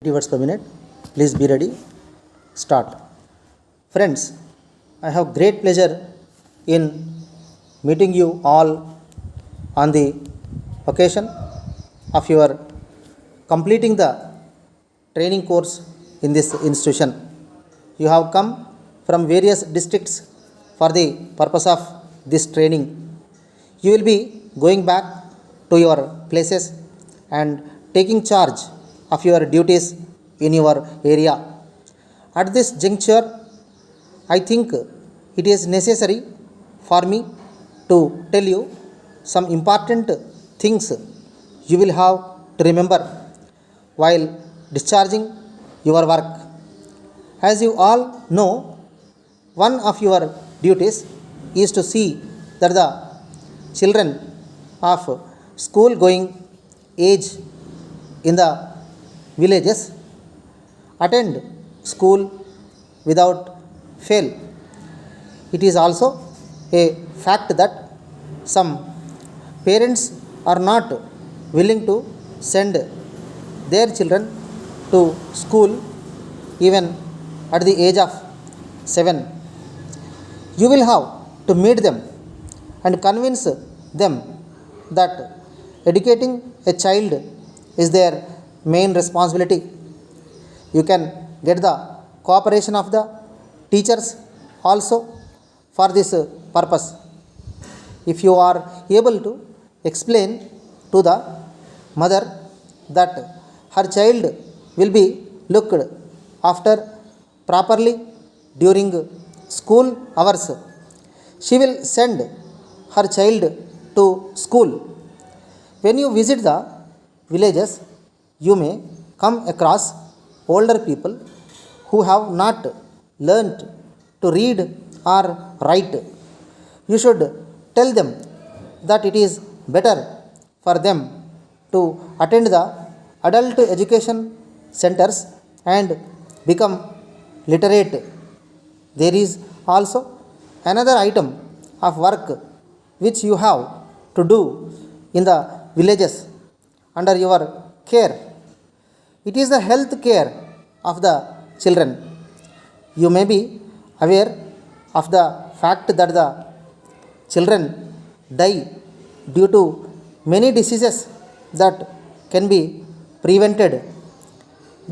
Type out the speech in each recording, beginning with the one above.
80 words per minute. Please be ready. Start. Friends, I have great pleasure in meeting you all on the occasion of your completing the training course in this institution. You have come from various districts for the purpose of this training. You will be going back to your places and taking charge of your duties in your area. At this juncture, I think it is necessary for me to tell you some important things you will have to remember while discharging your work. As you all know, one of your duties is to see that the children of school going age in the villages attend school without fail. It is also a fact that some parents are not willing to send their children to school even at the age of 7. You will have to meet them and convince them that educating a child is their main responsibility. You can get the cooperation of the teachers also for this purpose. If you are able to explain to the mother that her child will be looked after properly during school hours, she will send her child to school. When you visit the villages, you may come across older people who have not learnt to read or write. You should tell them that it is better for them to attend the adult education centers and become literate. There is also another item of work which you have to do in the villages under your care. It is the health care of the children. You may be aware of the fact that the children die due to many diseases that can be prevented.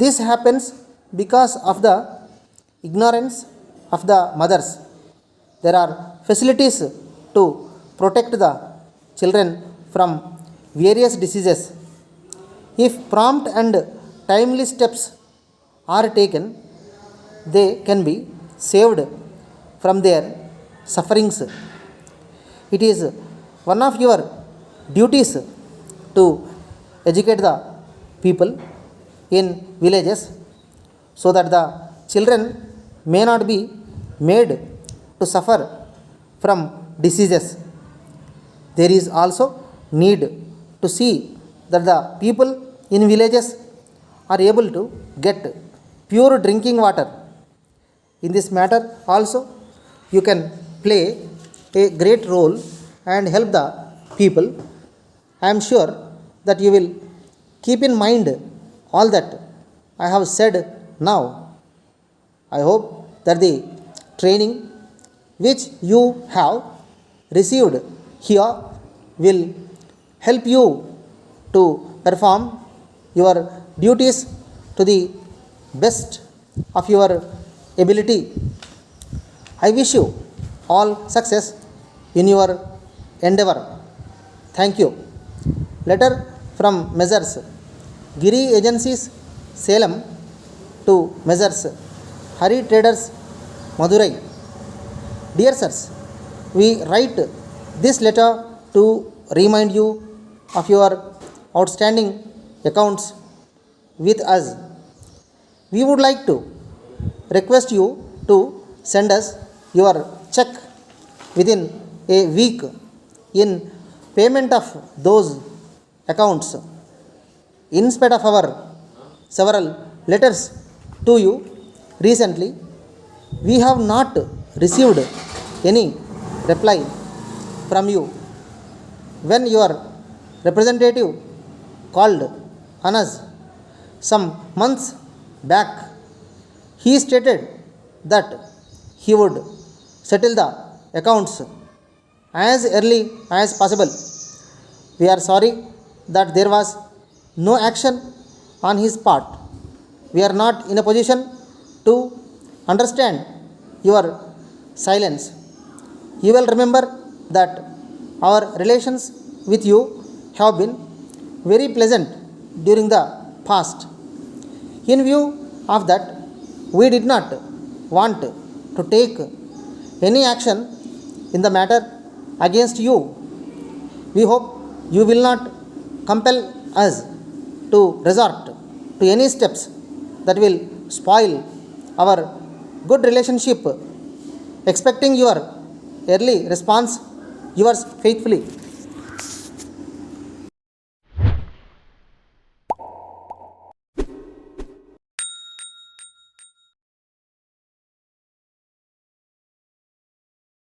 This happens because of the ignorance of the mothers. There are facilities to protect the children from various diseases. If prompt and timely steps are taken, they can be saved from their sufferings. It is one of your duties to educate the people in villages so that the children may not be made to suffer from diseases. There is also need to see that the people in villages are able to get pure drinking water. In this matter also, you can play a great role and help the people. I am sure that you will keep in mind all that I have said now. I hope that the training which you have received here will help you to perform your duties to the best of your ability. I wish you all success in your endeavor. Thank you. Letter from Messrs. Giri Agencies, Salem to Messrs. Hari Traders, Madurai. Dear sirs, we write this letter to remind you of your outstanding accounts with us. We would like to request you to send us your check within a week in payment of those accounts. In spite of our several letters to you recently, we have not received any reply from you. When your representative called on us some months back, he stated that he would settle the accounts as early as possible. We are sorry that there was no action on his part. We are not in a position to understand your silence. You will remember that our relations with you have been very pleasant during the past. In view of that, we did not want to take any action in the matter against you. We hope you will not compel us to resort to any steps that will spoil our good relationship. Expecting your early response, yours faithfully.